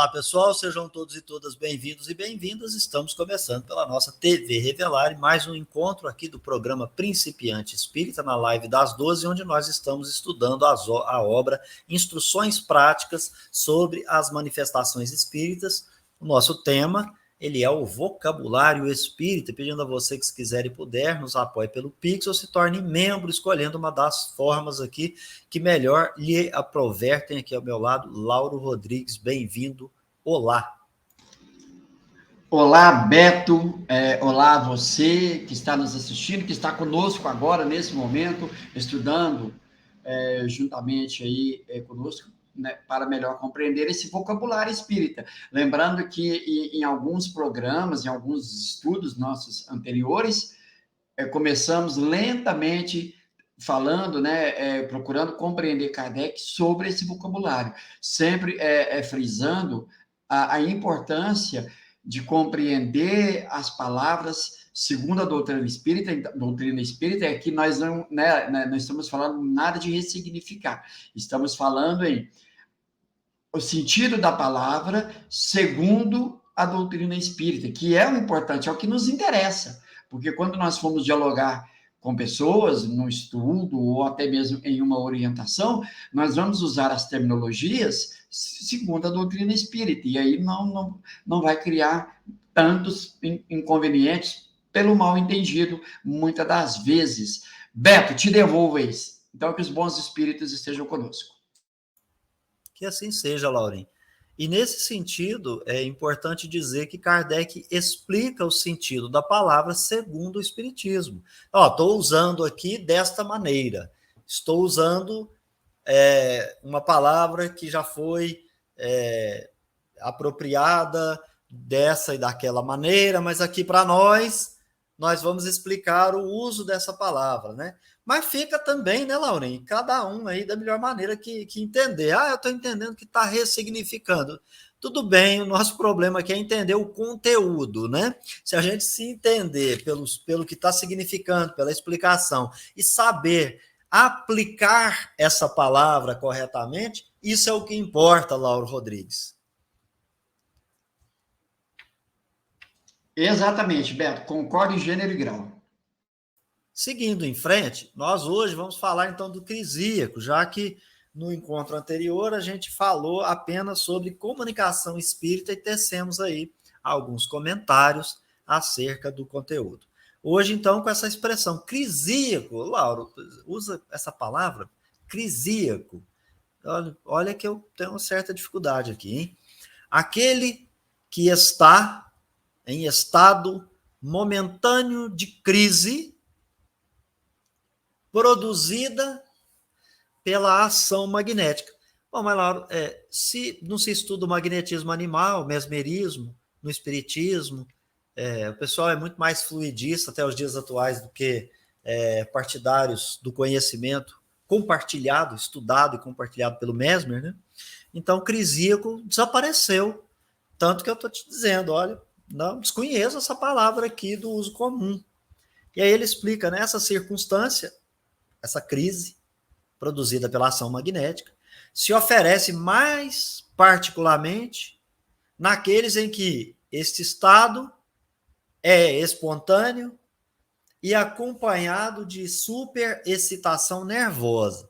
Olá, pessoal, sejam todos e todas bem-vindos e bem-vindas. Estamos começando pela nossa TV Revelar, mais um encontro aqui do programa Principiante Espírita, na live das 12, onde nós estamos estudando a obra Instruções Práticas sobre as Manifestações Espíritas. O nosso tema, ele é o vocabulário espírita, pedindo a você que, se quiser e puder, nos apoie pelo Pix ou se torne membro, escolhendo uma das formas aqui que melhor lhe aprovertem. Aqui ao meu lado, Lauro Rodrigues, bem-vindo. Olá. Olá, Beto. Olá, você que está nos assistindo, que está conosco agora, nesse momento, estudando juntamente aí conosco, né, para melhor compreender esse vocabulário espírita. Lembrando que em alguns programas, em alguns estudos nossos anteriores, começamos lentamente falando, né, procurando compreender Kardec sobre esse vocabulário, sempre frisando a importância de compreender as palavras segundo a doutrina espírita é que nós não, né, não estamos falando nada de ressignificar, estamos falando em o sentido da palavra segundo a doutrina espírita, que é o importante, é o que nos interessa, porque quando nós formos dialogar com pessoas, no estudo, ou até mesmo em uma orientação, nós vamos usar as terminologias segundo a doutrina espírita, e aí não vai criar tantos inconvenientes pelo mal entendido, muitas das vezes. Beto, te devolvo isso. Então, que os bons espíritos estejam conosco. Que assim seja, Laurinho. E nesse sentido, é importante dizer que Kardec explica o sentido da palavra segundo o Espiritismo. Estou usando aqui desta maneira. Estou usando uma palavra que já foi apropriada dessa e daquela maneira, mas aqui para nós vamos explicar o uso dessa palavra, né? Mas fica também, né, Laurinho? Cada um aí da melhor maneira que entender. Eu estou entendendo que está ressignificando. Tudo bem, o nosso problema aqui é entender o conteúdo, né? Se a gente se entender pelo que está significando, pela explicação, e saber aplicar essa palavra corretamente, isso é o que importa, Lauro Rodrigues. Exatamente, Beto, concordo em gênero e grau. Seguindo em frente, nós hoje vamos falar então do crisíaco, já que no encontro anterior a gente falou apenas sobre comunicação espírita e tecemos aí alguns comentários acerca do conteúdo. Hoje, então, com essa expressão crisíaco, Lauro, usa essa palavra, crisíaco. Olha que eu tenho uma certa dificuldade aqui, hein? Aquele que está em estado momentâneo de crise produzida pela ação magnética. Bom, mas Lauro, se não se estuda o magnetismo animal, mesmerismo, no espiritismo, o pessoal é muito mais fluidista até os dias atuais do que partidários do conhecimento compartilhado, estudado e compartilhado pelo Mesmer, né? Então, crisíaco desapareceu. Tanto que eu estou te dizendo, olha, não desconheço essa palavra aqui do uso comum. E aí ele explica, né, essa circunstância, essa crise produzida pela ação magnética, se oferece mais particularmente naqueles em que este estado é espontâneo e acompanhado de superexcitação nervosa.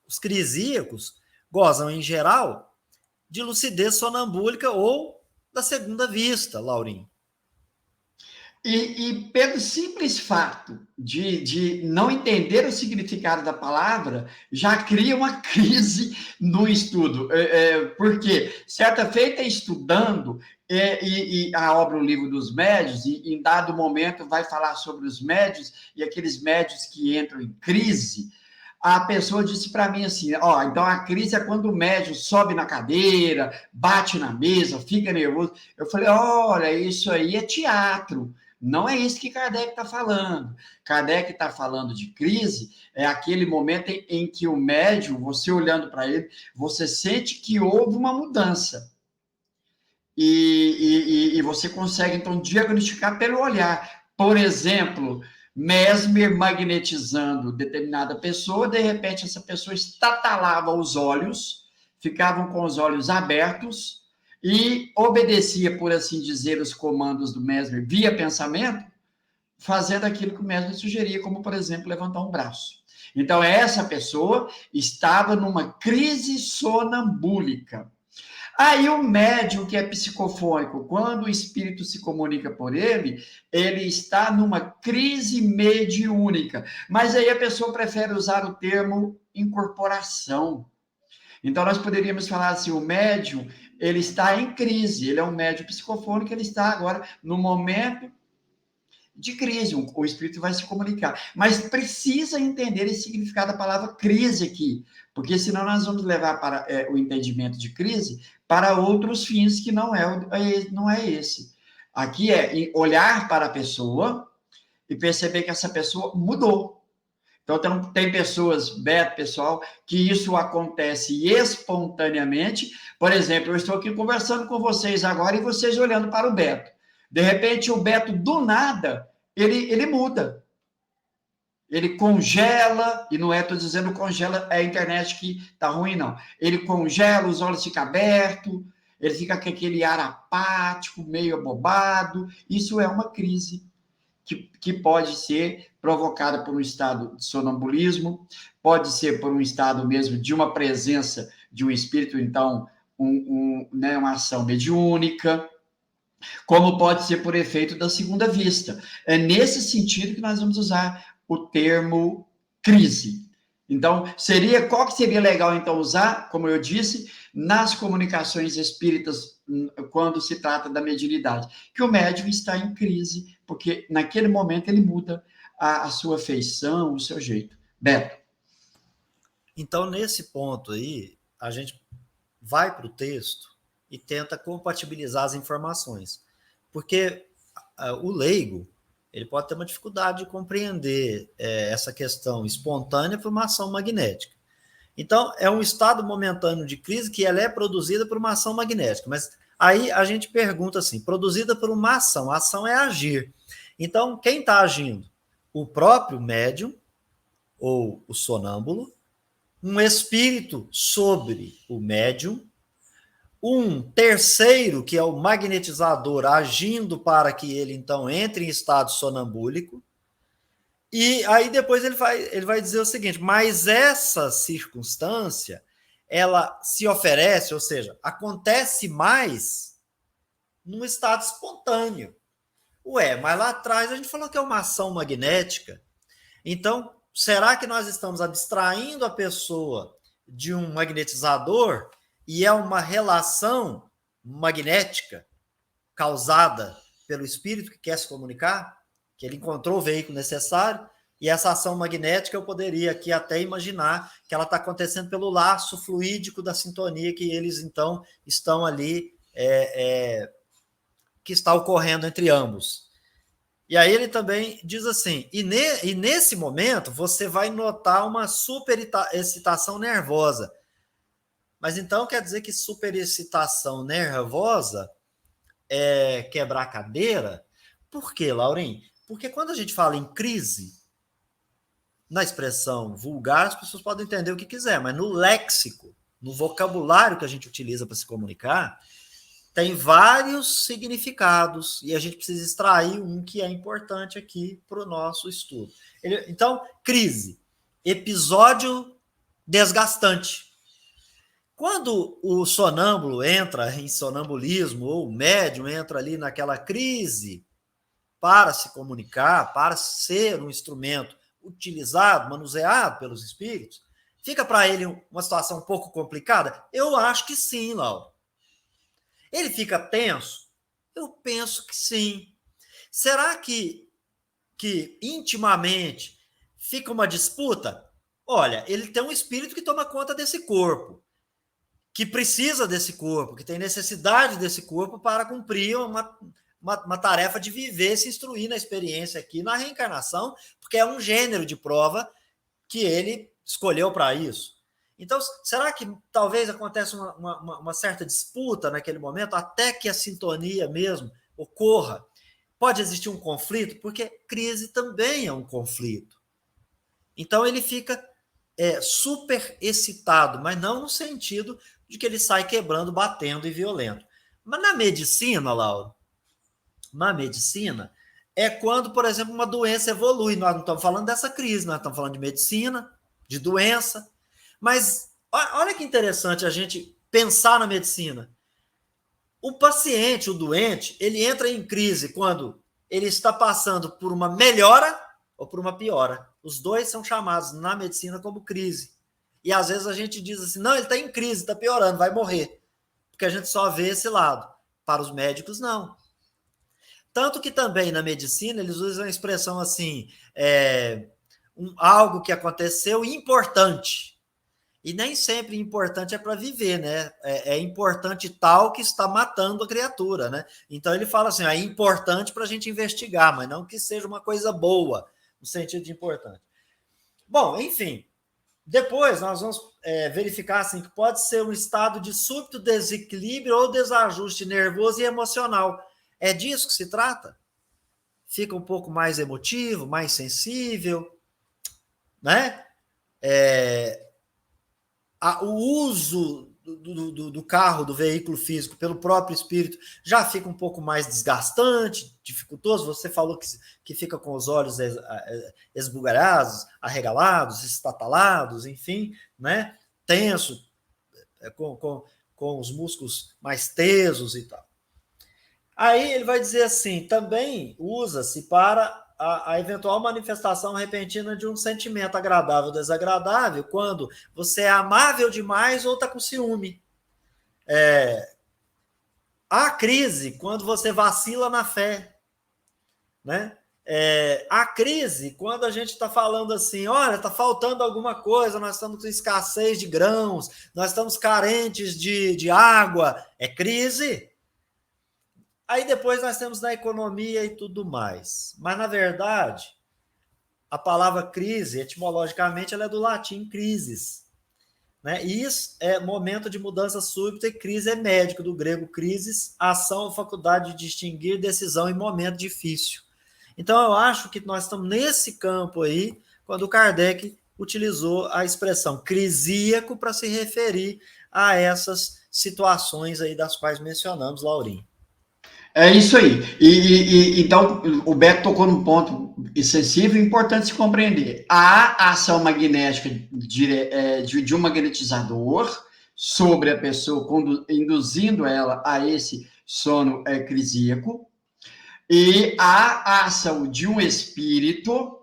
Os crisíacos gozam, em geral, de lucidez sonambúlica ou da segunda vista, Laurinho. E pelo simples fato de não entender o significado da palavra, já cria uma crise no estudo. Porque, certa feita, estudando, e a obra O Livro dos Médiuns, e em dado momento vai falar sobre os médiuns e aqueles médiuns que entram em crise, a pessoa disse para mim assim, então a crise é quando o médium sobe na cadeira, bate na mesa, fica nervoso. Eu falei, olha, isso aí é teatro. Não é isso que Kardec está falando. Kardec está falando de crise, é aquele momento em que o médium, você olhando para ele, você sente que houve uma mudança. E você consegue, então, diagnosticar pelo olhar. Por exemplo, Mesmer magnetizando determinada pessoa, de repente essa pessoa estatalava os olhos, ficavam com os olhos abertos, e obedecia, por assim dizer, os comandos do Mesmer via pensamento, fazendo aquilo que o Mesmer sugeria, como, por exemplo, levantar um braço. Então, essa pessoa estava numa crise sonambúlica. Aí o médium que é psicofônico, quando o espírito se comunica por ele, ele está numa crise mediúnica. Mas aí a pessoa prefere usar o termo incorporação. Então nós poderíamos falar assim, o médium, ele está em crise, ele é um médium psicofônico, ele está agora no momento de crise, o espírito vai se comunicar. Mas precisa entender esse significado da palavra crise aqui, porque senão nós vamos levar para o entendimento de crise para outros fins que não é esse. Aqui é olhar para a pessoa e perceber que essa pessoa mudou. Então, tem pessoas, Beto, pessoal, que isso acontece espontaneamente. Por exemplo, eu estou aqui conversando com vocês agora e vocês olhando para o Beto. De repente, o Beto, do nada, ele muda. Ele congela, e não é, estou dizendo congela, é a internet que está ruim, não. Ele congela, os olhos ficam abertos, ele fica com aquele ar apático, meio abobado. Isso é uma crise que pode ser provocada por um estado de sonambulismo, pode ser por um estado mesmo de uma presença de um espírito, então, uma ação mediúnica, como pode ser por efeito da segunda vista. É nesse sentido que nós vamos usar o termo crise. Então, qual que seria legal, então, usar, como eu disse, nas comunicações espíritas, quando se trata da mediunidade? Que o médium está em crise, porque naquele momento ele muda a sua feição, o seu jeito. Beto. Então, nesse ponto aí, a gente vai para o texto e tenta compatibilizar as informações. Porque o leigo, ele pode ter uma dificuldade de compreender essa questão espontânea para uma ação magnética. Então, é um estado momentâneo de crise que ela é produzida por uma ação magnética. Mas aí a gente pergunta assim, produzida por uma ação. A ação é agir. Então, quem está agindo? O próprio médium ou o sonâmbulo, um espírito sobre o médium, um terceiro, que é o magnetizador, agindo para que ele, então, entre em estado sonambúlico, e aí depois ele vai dizer o seguinte, mas essa circunstância, ela se oferece, ou seja, acontece mais num estado espontâneo. Ué, mas lá atrás a gente falou que é uma ação magnética, então, será que nós estamos abstraindo a pessoa de um magnetizador e é uma relação magnética causada pelo espírito que quer se comunicar, que ele encontrou o veículo necessário, e essa ação magnética eu poderia aqui até imaginar que ela está acontecendo pelo laço fluídico da sintonia que eles, então, estão ali, que está ocorrendo entre ambos. E aí ele também diz assim, e nesse momento você vai notar uma superexcitação nervosa. Mas então quer dizer que superexcitação nervosa é quebrar a cadeira? Por quê, Laurim? Porque quando a gente fala em crise, na expressão vulgar, as pessoas podem entender o que quiser, mas no léxico, no vocabulário que a gente utiliza para se comunicar, tem vários significados e a gente precisa extrair um que é importante aqui para o nosso estudo. Então, crise, episódio desgastante. Quando o sonâmbulo entra em sonambulismo ou o médium entra ali naquela crise para se comunicar, para ser um instrumento utilizado, manuseado pelos espíritos, fica para ele uma situação um pouco complicada? Eu acho que sim, Laura. Ele fica tenso? Eu penso que sim. Será que intimamente fica uma disputa? Olha, ele tem um espírito que toma conta desse corpo, que precisa desse corpo, que tem necessidade desse corpo para cumprir uma tarefa de viver, se instruir na experiência aqui, na reencarnação, porque é um gênero de prova que ele escolheu para isso. Então, será que talvez aconteça uma certa disputa naquele momento, até que a sintonia mesmo ocorra? Pode existir um conflito, porque crise também é um conflito. Então, ele fica super excitado, mas não no sentido de que ele sai quebrando, batendo e violento. Mas na medicina, Laura, na medicina, é quando, por exemplo, uma doença evolui. Nós não estamos falando dessa crise, nós estamos falando de medicina, de doença. Mas olha que interessante a gente pensar na medicina. O paciente, o doente, ele entra em crise quando ele está passando por uma melhora ou por uma piora. Os dois são chamados na medicina como crise. E às vezes a gente diz assim, não, ele está em crise, está piorando, vai morrer. Porque a gente só vê esse lado. Para os médicos, não. Tanto que também na medicina eles usam a expressão assim, algo que aconteceu importante. E nem sempre importante é para viver, né? É importante tal que está matando a criatura, né? Então ele fala assim, é importante para a gente investigar, mas não que seja uma coisa boa, no sentido de importante. Bom, enfim, depois nós vamos verificar assim, que pode ser um estado de súbito desequilíbrio ou desajuste nervoso e emocional. É disso que se trata? Fica um pouco mais emotivo, mais sensível, né? O uso do carro, do veículo físico, pelo próprio espírito, já fica um pouco mais desgastante, dificultoso. Você falou que fica com os olhos esbugalhados, arregalados, estatalados, enfim, né? Tenso, com os músculos mais tesos e tal. Aí ele vai dizer assim, também usa-se para a eventual manifestação repentina de um sentimento agradável ou desagradável, quando você é amável demais ou está com ciúme. A crise, quando você vacila na fé. Né? A crise, quando a gente está falando assim, olha, está faltando alguma coisa, nós estamos com escassez de grãos, nós estamos carentes de água, é crise. Aí depois nós temos na economia e tudo mais. Mas, na verdade, a palavra crise, etimologicamente, ela é do latim crisis. Né? E isso é momento de mudança súbita e crise é médico, do grego crisis, ação ou faculdade de distinguir decisão em momento difícil. Então, eu acho que nós estamos nesse campo aí, quando o Kardec utilizou a expressão crisíaco para se referir a essas situações aí das quais mencionamos, Laurinho. É isso aí. Então, o Beto tocou num ponto sensível e importante se compreender. A ação magnética de um magnetizador sobre a pessoa, induzindo ela a esse sono crisíaco, e a ação de um espírito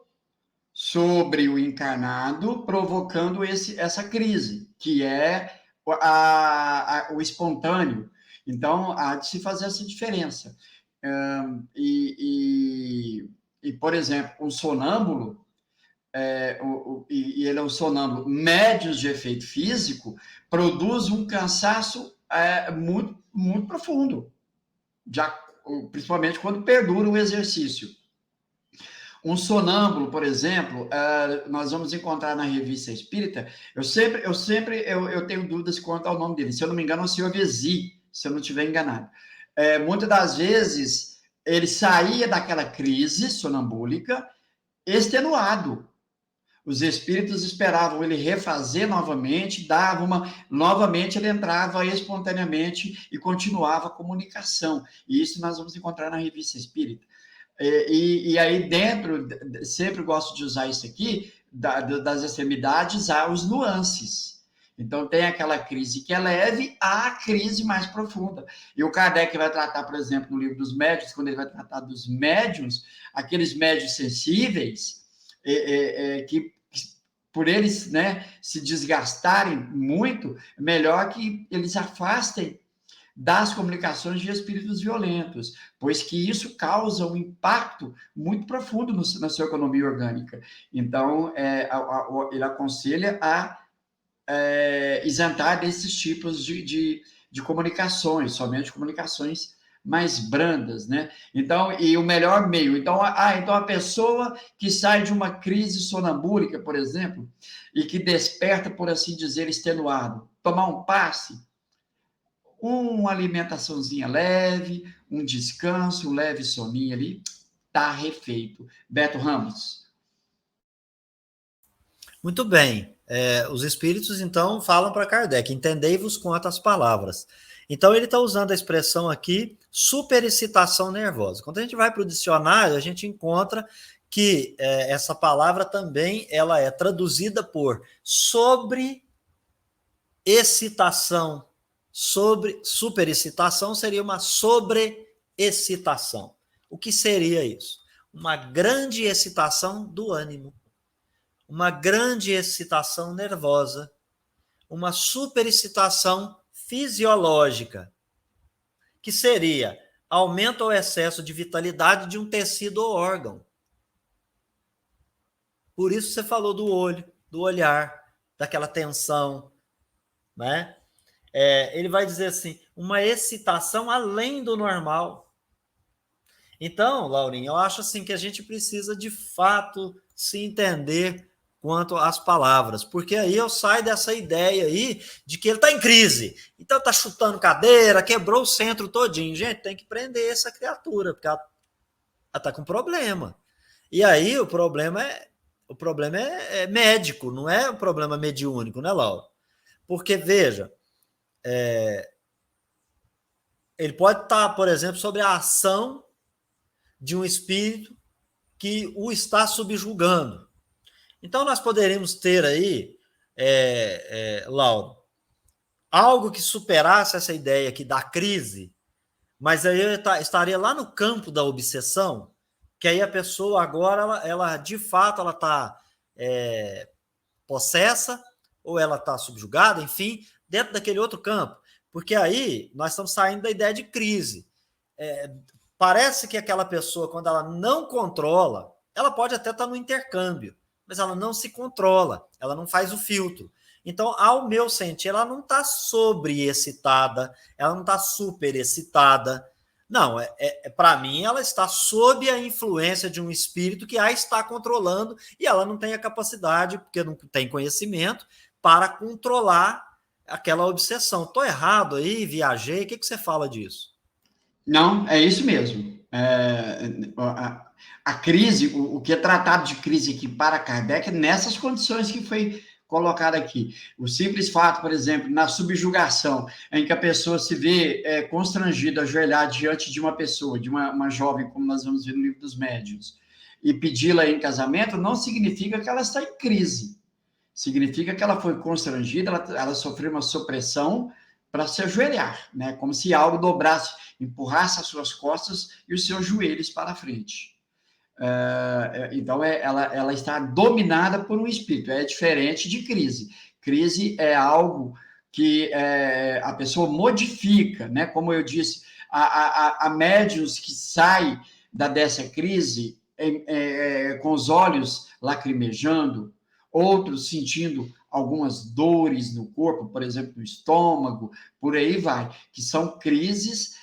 sobre o encarnado, provocando essa crise, que é o espontâneo. Então, há de se fazer essa diferença. Por exemplo, um sonâmbulo, ele é um sonâmbulo médio de efeito físico, produz um cansaço muito, muito profundo, principalmente quando perdura o exercício. Um sonâmbulo, por exemplo, nós vamos encontrar na Revista Espírita. Eu tenho dúvidas quanto ao nome dele. Se eu não me engano, é o senhor Vesi, se eu não estiver enganado. Muitas das vezes, ele saía daquela crise sonambúlica extenuado. Os espíritos esperavam ele refazer novamente, novamente ele entrava espontaneamente e continuava a comunicação. E isso nós vamos encontrar na Revista Espírita. E aí dentro, sempre gosto de usar isso aqui, das extremidades, há os nuances. Então tem aquela crise que é leve, há a crise mais profunda. E o Kardec vai tratar, por exemplo, no livro dos médiuns, quando ele vai tratar dos médiuns, aqueles médiuns sensíveis, que por eles, né, se desgastarem muito, é melhor que eles afastem das comunicações de espíritos violentos, pois que isso causa um impacto muito profundo na sua economia orgânica. Então, ele aconselha a isentar desses tipos de comunicações, somente comunicações mais brandas, né? Então, e o melhor meio. Então, a pessoa que sai de uma crise sonambúlica, por exemplo, e que desperta, por assim dizer, extenuado, tomar um passe, uma alimentaçãozinha leve, um descanso, um leve soninho ali, tá refeito. Beto Ramos. Muito bem. Os espíritos, então, falam para Kardec, entendei-vos quanto às palavras. Então, ele está usando a expressão aqui, superexcitação nervosa. Quando a gente vai para o dicionário, a gente encontra que essa palavra também ela é traduzida por sobreexcitação. Superexcitação seria uma sobreexcitação. O que seria isso? Uma grande excitação do ânimo, uma grande excitação nervosa, uma superexcitação fisiológica, que seria aumento ou excesso de vitalidade de um tecido ou órgão. Por isso você falou do olho, do olhar, daquela tensão, né? Ele vai dizer assim, uma excitação além do normal. Então, Laurinha, eu acho assim que a gente precisa de fato se entender quanto às palavras, porque aí eu saio dessa ideia aí de que ele está em crise, então está chutando cadeira, quebrou o centro todinho. Gente, tem que prender essa criatura, porque ela está com problema. E aí o problema é médico, não é um problema mediúnico, né, Laura? Porque, veja, ele pode estar, por exemplo, sobre a ação de um espírito que o está subjugando. Então, nós poderíamos ter aí, Lauro, algo que superasse essa ideia aqui da crise, mas aí eu estaria lá no campo da obsessão, que aí a pessoa agora, ela de fato, ela está possessa, ou ela está subjugada, enfim, dentro daquele outro campo. Porque aí nós estamos saindo da ideia de crise. Parece que aquela pessoa, quando ela não controla, ela pode até estar no intercâmbio, mas ela não se controla, ela não faz o filtro. Então, ao meu sentir, ela não está sobreexcitada, ela não está superexcitada. Não, para mim, ela está sob a influência de um espírito que a está controlando e ela não tem a capacidade, porque não tem conhecimento, para controlar aquela obsessão. Estou errado aí, viajei, o que você fala disso? Não, é isso mesmo. A crise, o que é tratado de crise aqui para Kardec, é nessas condições que foi colocado aqui. O simples fato, por exemplo, na subjugação, em que a pessoa se vê constrangida a ajoelhar diante de uma pessoa, de uma jovem, como nós vamos ver no livro dos médiuns, e pedi-la em casamento, não significa que ela está em crise. Significa que ela foi constrangida, ela sofreu uma supressão para se ajoelhar, né? Como se algo dobrasse, empurrasse as suas costas e os seus joelhos para frente. Então, ela está dominada por um espírito. É diferente de crise. Crise é algo que a pessoa modifica, né? Como eu disse, a médiuns que sai dessa crise com os olhos lacrimejando, outros sentindo algumas dores no corpo, por exemplo, no estômago, por aí vai, que são crises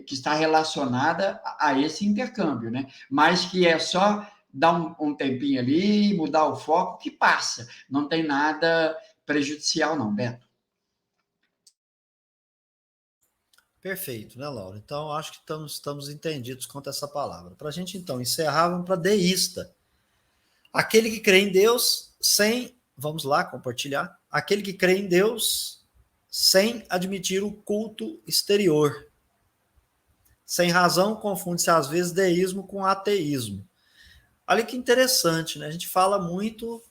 que está relacionada a esse intercâmbio, né? Mas que é só dar um tempinho ali, mudar o foco, que passa. Não tem nada prejudicial, não, Beto. Perfeito, né, Laura? Então, acho que estamos entendidos quanto a essa palavra. Para a gente, então, encerrar, vamos para deísta. Aquele que crê em Deus sem... Vamos lá, compartilhar. Aquele que crê em Deus sem admitir o culto exterior. Sem razão, confunde-se às vezes deísmo com ateísmo. Olha que interessante, né? A gente fala muito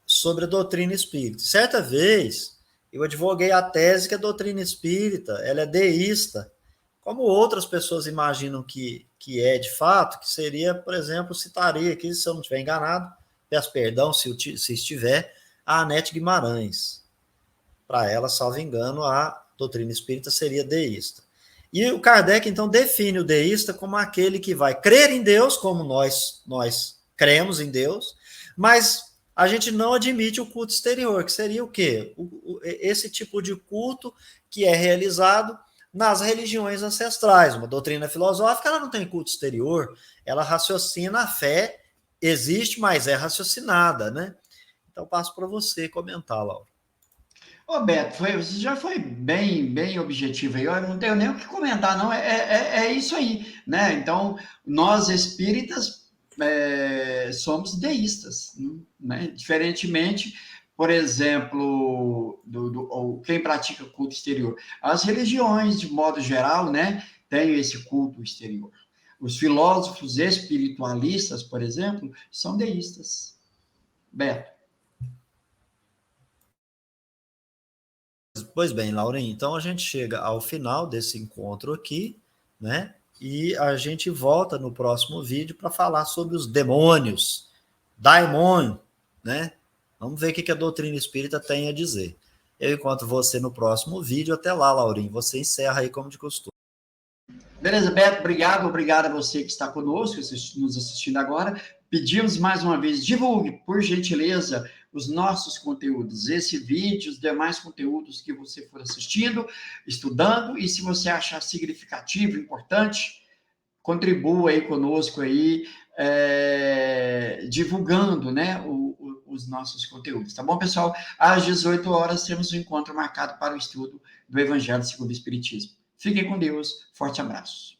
sobre a doutrina espírita. Certa vez, eu advoguei a tese que a doutrina espírita ela é deísta, como outras pessoas imaginam que é de fato, que seria, por exemplo, citaria aqui, se eu não estiver enganado, peço perdão se estiver, a Anete Guimarães. Para ela, salvo engano, a doutrina espírita seria deísta. E o Kardec, então, define o deísta como aquele que vai crer em Deus, como nós cremos em Deus, mas a gente não admite o culto exterior, que seria o quê? Esse tipo de culto que é realizado nas religiões ancestrais. Uma doutrina filosófica, ela não tem culto exterior, ela raciocina, a fé existe, mas é raciocinada, né? Então, passo para você comentar, Laura. Ô, Beto, você já foi bem objetivo aí. Eu não tenho nem o que comentar, não. É isso aí, né? Então, nós espíritas somos deístas, né? Diferentemente por exemplo, ou quem pratica culto exterior? As religiões, de modo geral, né, têm esse culto exterior. Os filósofos espiritualistas, por exemplo, são deístas. Beto. Pois bem, Laurinho, então a gente chega ao final desse encontro aqui, né? E a gente volta no próximo vídeo para falar sobre os demônios, daimônio, né? Vamos ver o que a doutrina espírita tem a dizer. Eu encontro você no próximo vídeo. Até lá, Laurinho. Você encerra aí como de costume. Beleza, Beto, obrigado a você que está conosco, nos assistindo agora. Pedimos mais uma vez, divulgue, por gentileza, os nossos conteúdos, esse vídeo, os demais conteúdos que você for assistindo, estudando, e se você achar significativo, importante, contribua aí conosco aí, divulgando, né, os nossos conteúdos, tá bom, pessoal? Às 18 horas temos um encontro marcado para o estudo do Evangelho segundo o Espiritismo. Fiquem com Deus, forte abraço.